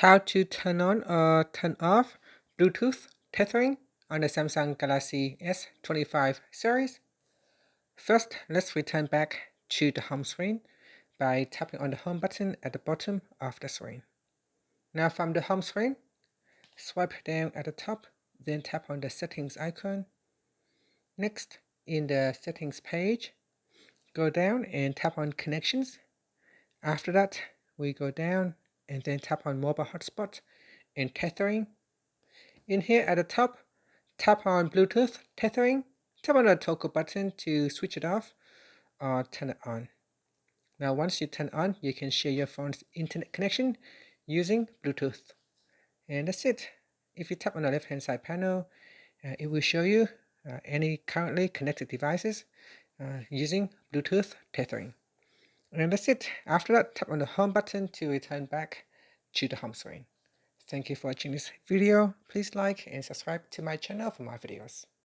How to turn on or turn off Bluetooth tethering on the Samsung Galaxy S25 series. First, let's return back to the home screen by tapping on the home button at the bottom of the screen. Now from the home screen, swipe down at the top, then tap on the settings icon. Next, in the settings page, go down and tap on connections. After that, we go down and then tap on mobile hotspot and tethering. In here at the top, tap on Bluetooth Tethering. Tap on the toggle button to switch it off or turn it on. Now once you turn on, you can share your phone's internet connection using Bluetooth. And that's it. If you tap on the left hand side panel, it will show you any currently connected devices using Bluetooth Tethering. And that's it. After that, tap on the home button to return back to the home screen. Thank you for watching this video. Please like and subscribe to my channel for more videos.